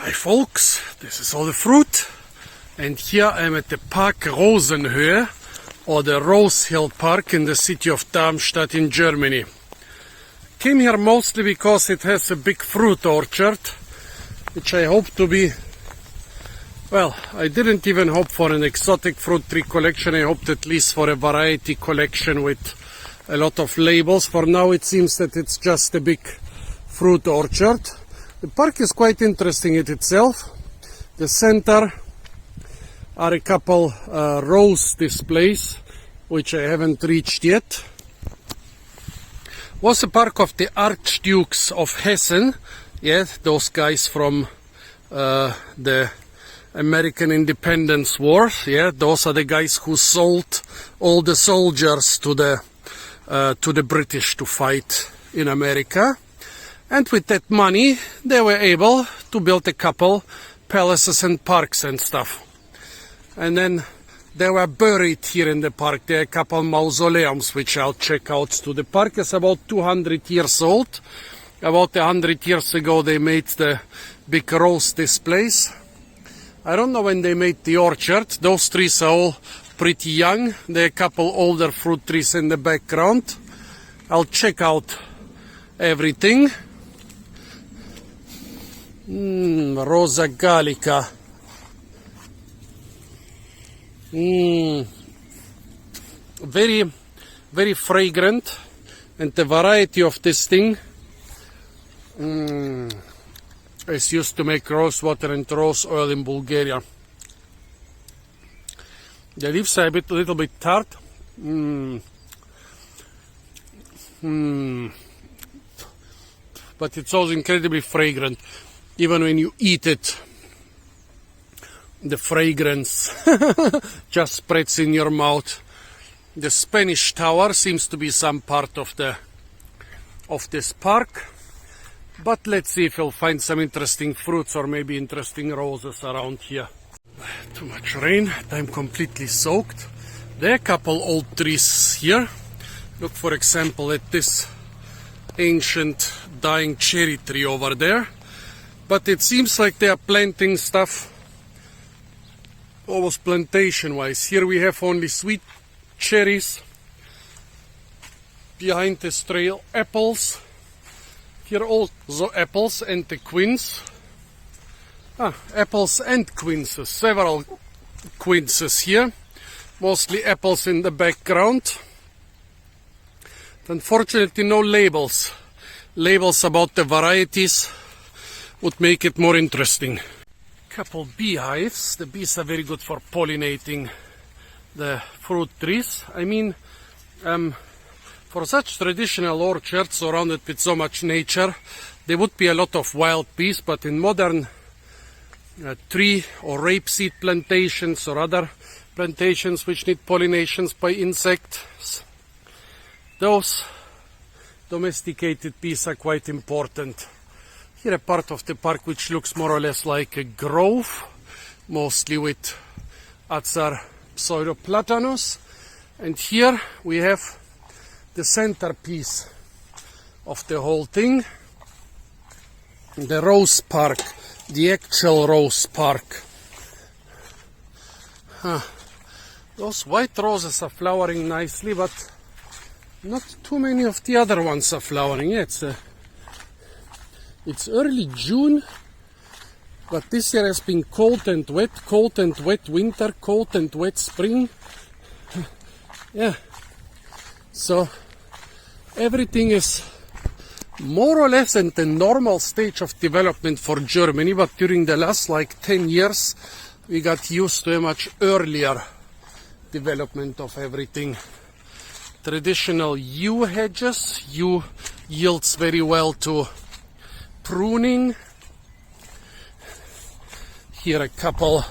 Hi folks, this is all the fruit, and here I'm at the Park Rosenhöhe, or the Rosenhöhe Park in the city of Darmstadt in Germany. Came here mostly because it has a big fruit orchard, which I hope to be, well, I didn't even hope for an exotic fruit tree collection. I hoped at least for a variety collection with a lot of labels. For now it seems that it's just a big fruit orchard. The park is quite interesting in itself. The center are a couple rose displays, which I haven't reached yet. Was a park of the Archdukes of Hessen, yeah, those guys from the American Independence War, yeah, those are the guys who sold all the soldiers to the British to fight in America. And with that money, they were able to build a couple palaces and parks and stuff. And then they were buried here in the park. There are a couple mausoleums, which I'll check out too. The park is about 200 years old. About 100 years ago, they made the big rose displays. I don't know when they made the orchard. Those trees are all pretty young. There are a couple older fruit trees in the background. I'll check out everything. Rosa Gallica. Very, very fragrant, and the variety of this thing is used to make rose water and rose oil in Bulgaria. The leaves are a little bit tart. But it's also incredibly fragrant. Even when you eat it, the fragrance just spreads in your mouth. The Spanish Tower seems to be some part of this park. But let's see if we'll find some interesting fruits or maybe interesting roses around here. Too much rain, I'm completely soaked. There are a couple old trees here. Look, for example, at this ancient dying cherry tree over there. But it seems like they are planting stuff almost plantation-wise. Here we have only sweet cherries. Behind this trail, apples. Here also apples and the quince. Apples and quinces. Several quinces here. Mostly apples in the background. Unfortunately, no labels. Labels about the varieties would make it more interesting. Couple beehives. The bees are very good for pollinating the fruit trees. I mean, for such traditional orchards surrounded with so much nature, there would be a lot of wild bees, but in modern tree or rapeseed plantations or other plantations which need pollinations by insects, those domesticated bees are quite important. Here a part of the park which looks more or less like a grove, mostly with Acar pseudoplatanus. And here we have the centerpiece of the whole thing, the rose park, the actual rose park. Those white roses are flowering nicely, but not too many of the other ones are flowering. Yeah, it's early June, but this year has been cold and wet winter, cold and wet spring. Yeah, so everything is more or less in the normal stage of development for Germany, but during the last 10 years we got used to a much earlier development of everything. Traditional yew hedges, yew yields very well to pruning. Here a couple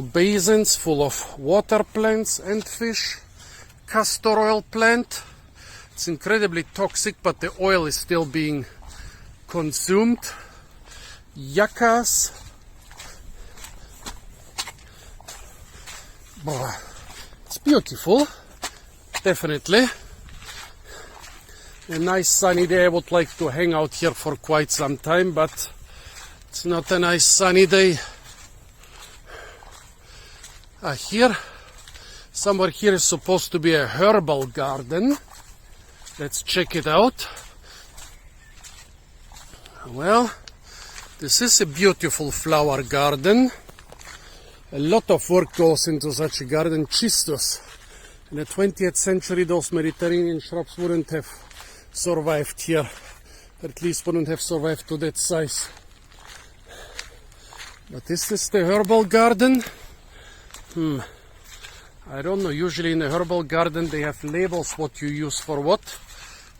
basins full of water plants and fish. Castor oil plant. It's incredibly toxic, but the oil is still being consumed. Yuccas. It's beautiful, definitely. a nice sunny day. I would like to hang out here for quite some time, but it's not a nice sunny day. Here, somewhere here is supposed to be a herbal garden. Let's check it out. Well, this is a beautiful flower garden. A lot of work goes into such a garden. Chistus. In the 20th century, those Mediterranean shrubs wouldn't have survived here. At least wouldn't have survived to that size. But is this the herbal garden? I don't know. Usually in a herbal garden they have labels what you use for what.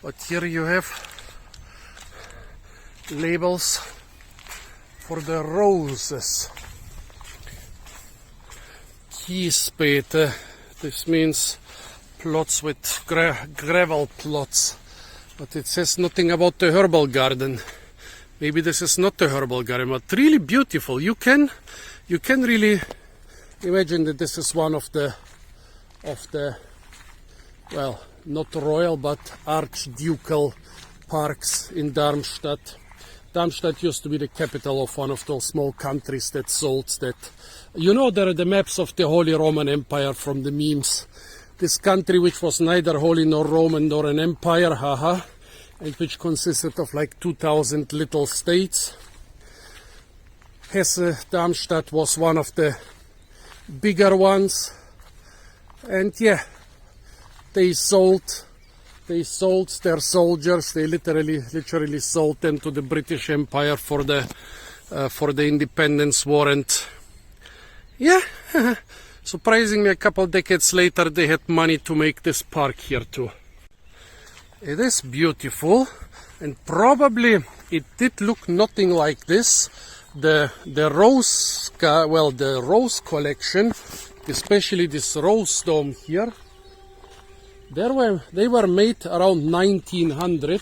But here you have labels for the roses. Kiesbeete. This means plots with gravel plots. But it says nothing about the herbal garden. Maybe this is not the herbal garden, but really beautiful. You can really imagine that this is one of the well, not royal but archducal parks in Darmstadt. Darmstadt used to be the capital of one of those small countries that sold that. You know, there are the maps of the Holy Roman Empire from the memes. This country which was neither holy nor Roman nor an empire, and which consisted of like 2,000 little states. Hesse, Darmstadt was one of the bigger ones. And yeah, they sold their soldiers. They literally sold them to the British Empire for the Independence War. And yeah, surprisingly, a couple decades later, they had money to make this park here too. It is beautiful, and probably it did look nothing like this. The rose collection, especially this rose dome here, they were made around 1900,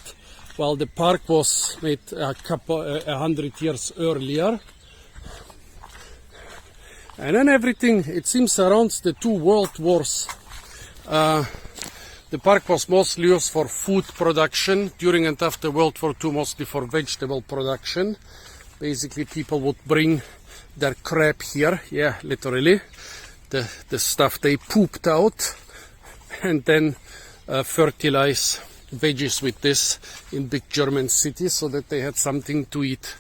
while the park was made 100 years earlier. And then everything, it seems, around the two world wars, the park was mostly used for food production. During and after World War II, mostly for vegetable production. Basically, people would bring their crap here, yeah, literally, the stuff they pooped out, and then fertilize veggies with this in big German cities so that they had something to eat.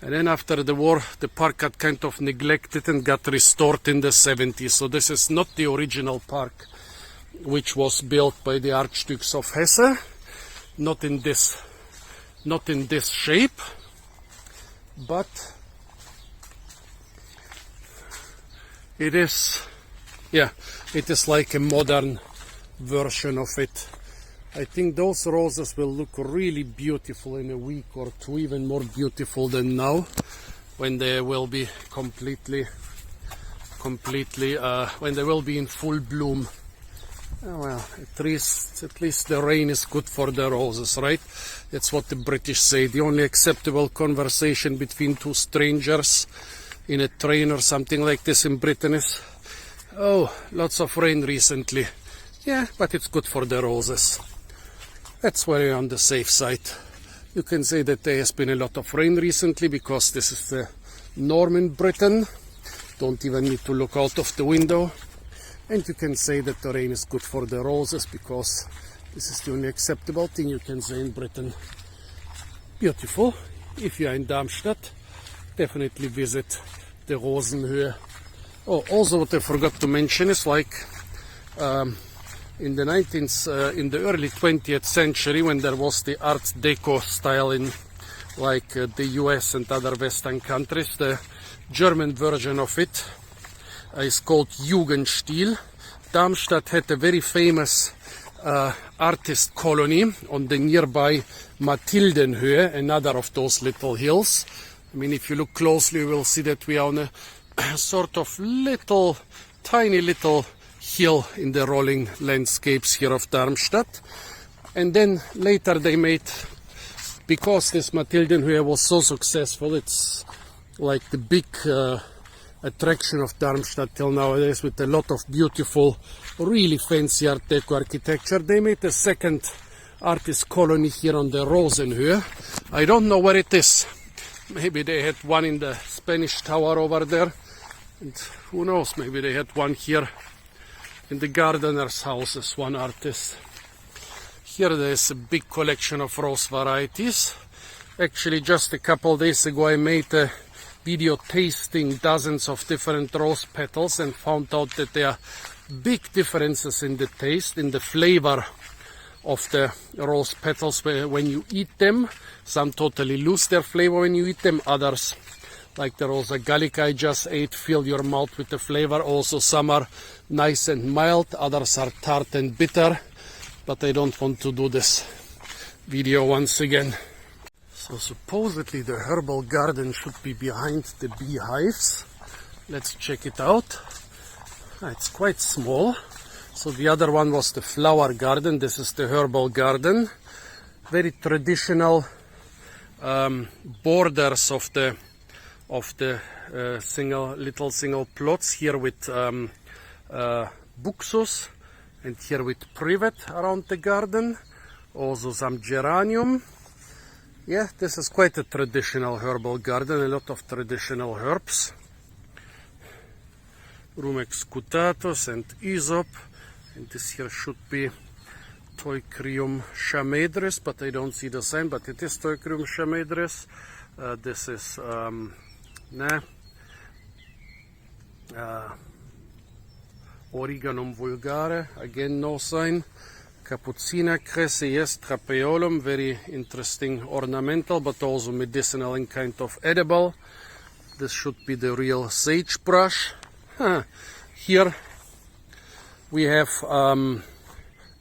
And then after the war, the park got kind of neglected and got restored in the 70s. So this is not the original park which was built by the Archdukes of Hesse, not in this shape, but it is like a modern version of it. I think those roses will look really beautiful in a week or two, even more beautiful than now, when they will be completely when they will be in full bloom. Well, at least the rain is good for the roses, right? That's what the British say. The only acceptable conversation between two strangers in a train or something like this in Britain is, oh, lots of rain recently. Yeah, but it's good for the roses. That's very on the safe side. You can say that there has been a lot of rain recently because this is the norm in Britain. Don't even need to look out of the window. And you can say that the rain is good for the roses because this is the only acceptable thing you can say in Britain. Beautiful. If you are in Darmstadt, definitely visit the Rosenhöhe. Oh, also what I forgot to mention is like in the early 20th century, when there was the Art Deco style in like the US and other Western countries, the German version of it is called Jugendstil. Darmstadt had a very famous artist colony on the nearby Mathildenhöhe, another of those little hills. I mean, if you look closely, you will see that we are on a sort of tiny little hill in the rolling landscapes here of Darmstadt. And then later they made, because this Mathildenhöhe was so successful, it's like the big attraction of Darmstadt till nowadays, with a lot of beautiful, really fancy Art Deco architecture. They made a second artist colony here on the Rosenhöhe. I don't know where it is. Maybe they had one in the Spanish Tower over there. And who knows, maybe they had one here in the gardener's houses, one artist. Here there is a big collection of rose varieties. Actually, just a couple days ago I made a video tasting dozens of different rose petals and found out that there are big differences in the taste, in the flavor of the rose petals when you eat them. Some totally lose their flavor when you eat them. Others, like the Rosa Gallica I just ate, fill your mouth with the flavor. Also some are nice and mild, others are tart and bitter. But I don't want to do this video once again. So supposedly the herbal garden should be behind the beehives. Let's check it out. It's quite small. So the other one was the flower garden. This is the herbal garden. Very traditional borders of the little single plots here with buxus and here with privet around the garden. Also some geranium. Yeah, this is quite a traditional herbal garden, a lot of traditional herbs. Rumex cutatus and Aesop, and this here should be Toicrium chamedris, but I don't see the sign, but it is Toicrium chamedris. This is Origanum vulgare, again no sign. Capucina cresse, yes, Trapeolum, very interesting ornamental, but also medicinal and kind of edible. This should be the real sagebrush. Here we have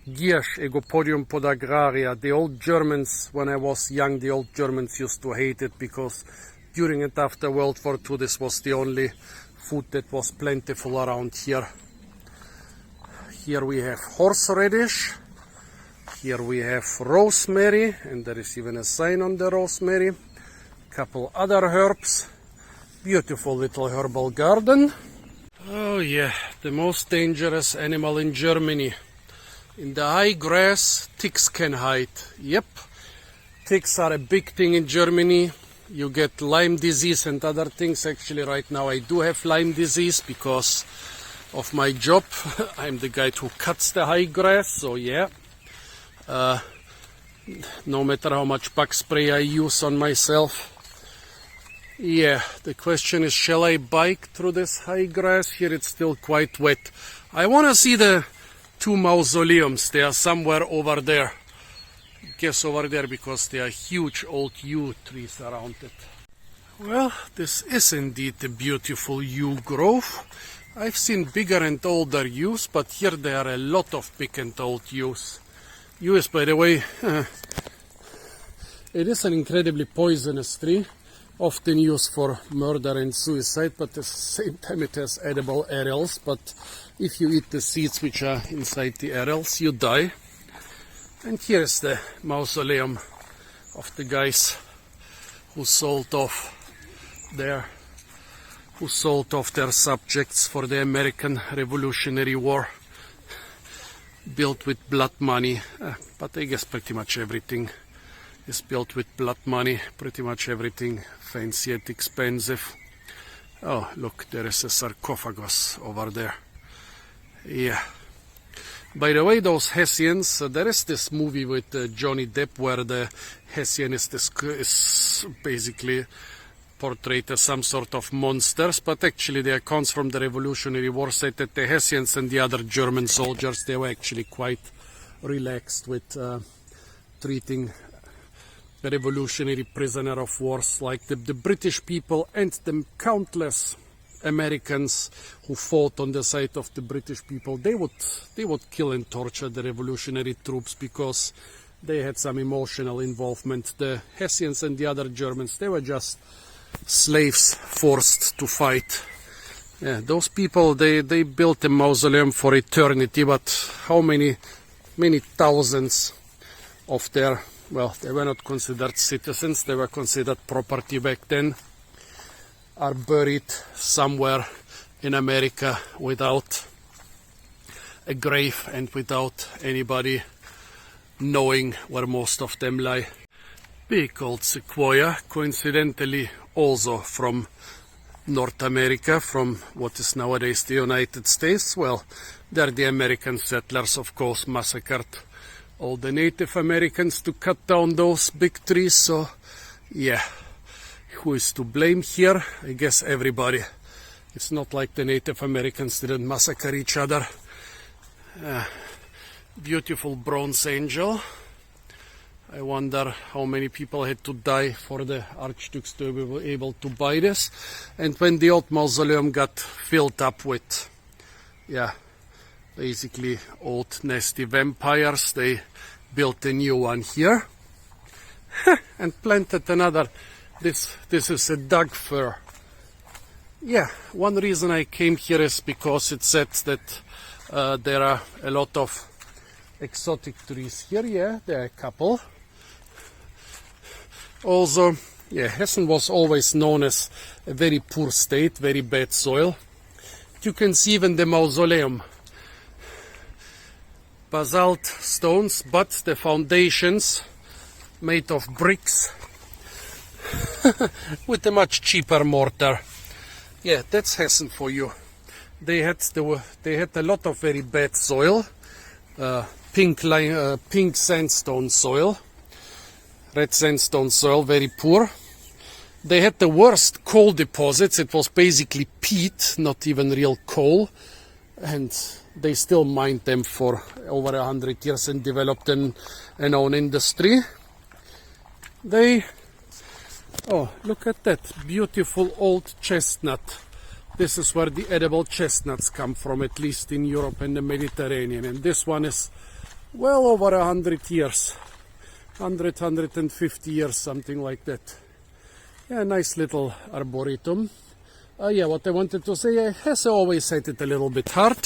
Giersch, Egopodium podagraria. The old Germans, when I was young, the old Germans used to hate it because during and after World War II, this was the only food that was plentiful around here. Here we have horseradish. Here we have rosemary, and there is even a sign on the rosemary. Couple other herbs. Beautiful little herbal garden. Oh yeah, the most dangerous animal in Germany. In the high grass, ticks can hide. Yep, ticks are a big thing in Germany. You get Lyme disease and other things. Actually, right now I do have Lyme disease because of my job. I'm the guy who cuts the high grass, so yeah. No matter how much bug spray I use on myself. Yeah, the question is, shall I bike through this high grass? Here it's still quite wet. I want to see the two mausoleums. They are somewhere over there. Guess over there because there are huge old yew trees around it. Well, this is indeed a beautiful yew grove. I've seen bigger and older yews, but here there are a lot of big and old yews. Yew is, by the way, it is an incredibly poisonous tree, often used for murder and suicide, but at the same time it has edible arils. But if you eat the seeds which are inside the arils, you die. And here's the mausoleum of the guys who sold off their subjects for the American Revolutionary War. Built with blood money, but I guess pretty much everything is built with blood money, pretty much everything fancy and expensive. Oh, look, there is a sarcophagus over there. Yeah. By the way, those Hessians, there is this movie with Johnny Depp where the Hessian is basically portrayed as some sort of monsters, but actually the accounts from the Revolutionary War said that the Hessians and the other German soldiers, they were actually quite relaxed with treating the revolutionary prisoner of wars like the British people and the countless Americans who fought on the side of the British people. They would kill and torture the revolutionary troops because they had some emotional involvement. The Hessians and the other Germans, they were just slaves forced to fight. Yeah, those people, they built a mausoleum for eternity, but how many thousands of their, well, they were not considered citizens, they were considered property back then, are buried somewhere in America without a grave and without anybody knowing where most of them lie. Big old sequoia, coincidentally also from North America, from what is nowadays the United States. Well, there the American settlers, of course, massacred all the Native Americans to cut down those big trees. So, yeah, who is to blame here? I guess everybody. It's not like the Native Americans didn't massacre each other. Beautiful bronze angel. I wonder how many people had to die for the archdukes to be able to buy this. And when the old mausoleum got filled up with, yeah, basically old nasty vampires, they built a new one here and planted another. This is a dog fir. Yeah, one reason I came here is because it said that there are a lot of exotic trees here. Yeah, there are a couple. Also, yeah, Hessen was always known as a very poor state, very bad soil. You can see even the mausoleum. Basalt stones, but the foundations made of bricks with a much cheaper mortar. Yeah, that's Hessen for you. They had a lot of very bad soil, pink sandstone soil, red sandstone soil, very poor. They had the worst coal deposits. It was basically peat, not even real coal, and they still mined them for over 100 years and developed an own industry. Oh, look at that beautiful old chestnut. This is where the edible chestnuts come from, at least in Europe and the Mediterranean. And this one is well over 100 years. 150 years, something like that. Yeah, nice little arboretum. Yeah, what I wanted to say, Hesse always had it a little bit hard.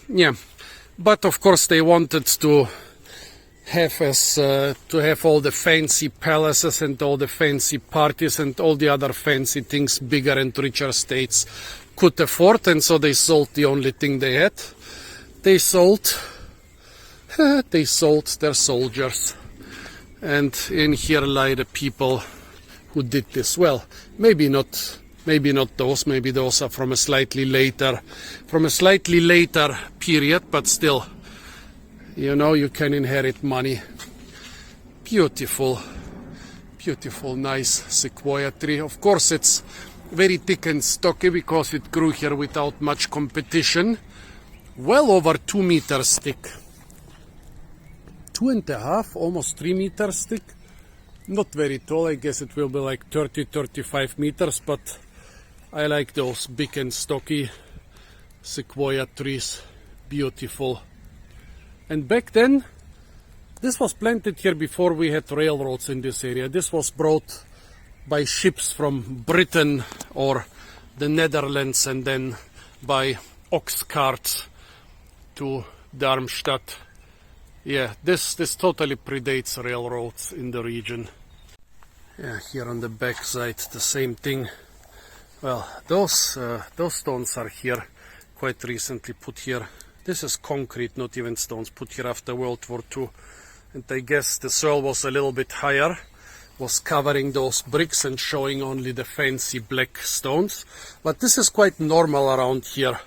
Yeah, but of course they wanted to have all the fancy palaces and all the fancy parties and all the other fancy things bigger and richer states could afford, and so they sold the only thing they had. They sold their soldiers, and in here lie the people who did this. Well, maybe not those. Maybe those are from a slightly later period, but still, you know, you can inherit money. Beautiful, nice sequoia tree. Of course, it's very thick and stocky because it grew here without much competition. Well over 2 meters thick. 2.5, almost 3 meters thick. Not very tall. I guess it will be like 30-35 meters, but I like those big and stocky sequoia trees. Beautiful. And back then, this was planted here before we had railroads in this area. This was brought by ships from Britain or the Netherlands, and then by ox carts to Darmstadt. Yeah, this totally predates railroads in the region. Yeah, here on the back side, the same thing. Well, those stones are here quite recently put here. This is concrete, not even stones, put here after World War II. And I guess the soil was a little bit higher, was covering those bricks and showing only the fancy black stones. But this is quite normal around here.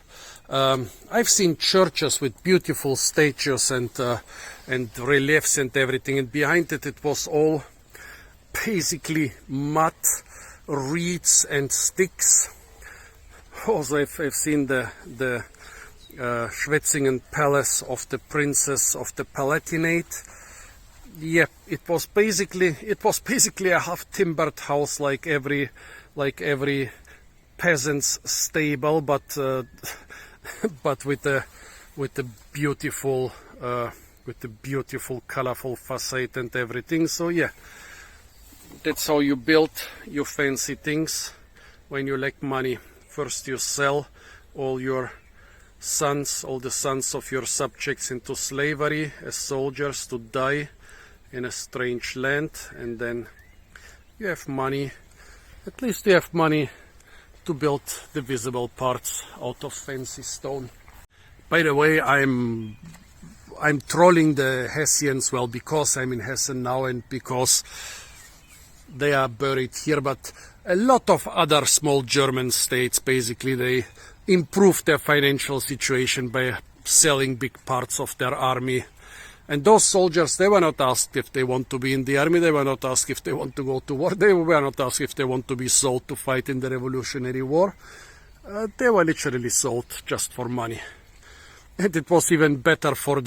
I've seen churches with beautiful statues and reliefs and everything, and behind it was all basically mud, reeds and sticks. Also, I've seen the Schwetzingen Palace of the Princess of the Palatinate. Yeah, it was basically a half-timbered house, like every peasant's stable, but with a beautiful colorful facade and everything. So yeah, that's how you build your fancy things when you lack money. First you sell all the sons of your subjects into slavery as soldiers to die in a strange land, and then you have money. At least you have money to build the visible parts out of fancy stone. By the way, I'm I'm trolling the Hessians, well, because I'm in Hessen now and because they are buried here, but a lot of other small German states, basically, they improved their financial situation by selling big parts of their army. And those soldiers, they were not asked if they want to be in the army, they were not asked if they want to go to war, they were not asked if they want to be sold to fight in the Revolutionary War. They were literally sold just for money. And it was even better for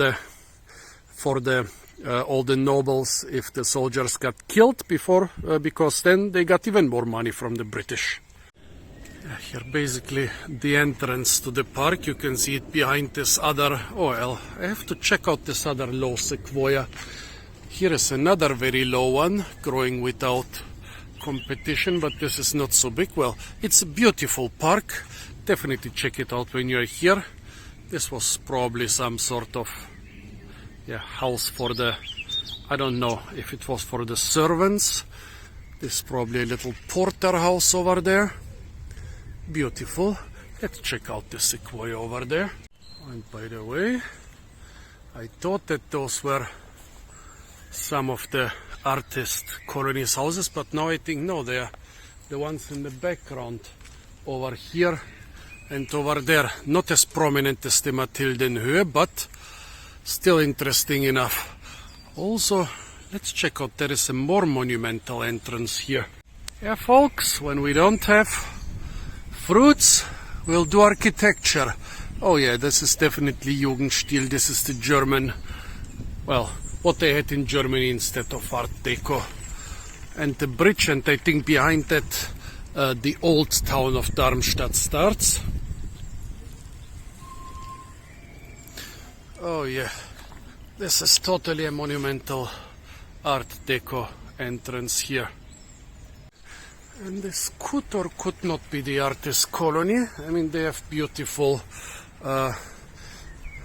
all the nobles if the soldiers got killed before, because then they got even more money from the British. Here basically the entrance to the park. You can see it behind this other, oh well, I have to check out this other low sequoia. Here is another very low one growing without competition, but this is not so big. Well, it's a beautiful park. Definitely check it out when you're here. This was probably some sort of house for the, I don't know if it was for the servants. This is probably a little porterhouse over there. Beautiful. Let's check out the sequoia over there. And by the way, I thought that those were some of the artist colonies houses, but now I think no, they are the ones in the background over here and over there. Not as prominent as the Mathildenhöhe, but still interesting enough. Also, let's check out, there is a more monumental entrance here. Yeah, folks, when we don't have fruits, we'll do architecture. Oh yeah, this is definitely Jugendstil. This is the German, well, what they had in Germany instead of Art Deco. And the bridge, and I think behind that the old town of Darmstadt starts. Oh yeah, this is totally a monumental Art Deco entrance here. And this could or could not be the artist colony. I mean, they have beautiful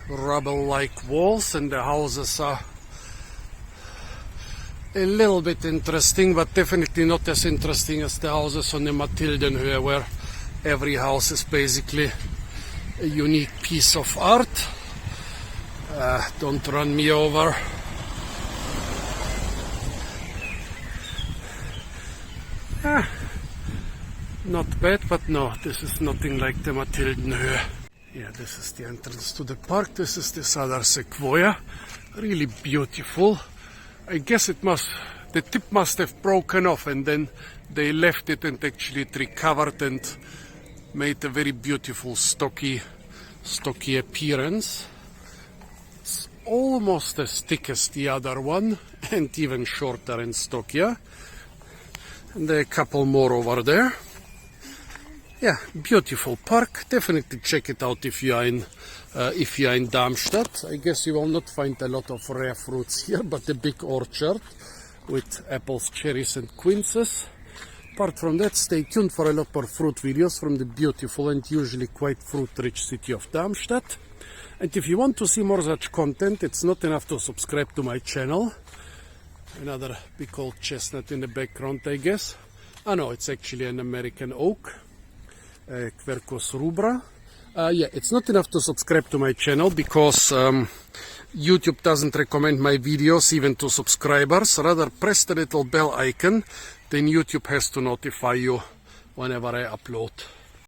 rubble-like walls, and the houses are a little bit interesting, but definitely not as interesting as the houses on the Mathildenhöhe, where every house is basically a unique piece of art. Don't run me over. Not bad, but no, this is nothing like the Mathildenhöhe. Yeah, this is the entrance to the park. This is this other sequoia. Really beautiful. I guess the tip must have broken off, and then they left it and actually it recovered and made a very beautiful stocky appearance. It's almost as thick as the other one and even shorter and stockier. And there are a couple more over there. Yeah, beautiful park. Definitely check it out if you are in Darmstadt. I guess you will not find a lot of rare fruits here, but a big orchard with apples, cherries and quinces. Apart from that, stay tuned for a lot more fruit videos from the beautiful and usually quite fruit-rich city of Darmstadt. And if you want to see more such content, it's not enough to subscribe to my channel. Another big old chestnut in the background, I guess. Oh no, it's actually an American oak. Quercus rubra. Yeah, it's not enough to subscribe to my channel because YouTube doesn't recommend my videos even to subscribers. Rather, press the little bell icon, then YouTube has to notify you whenever I upload.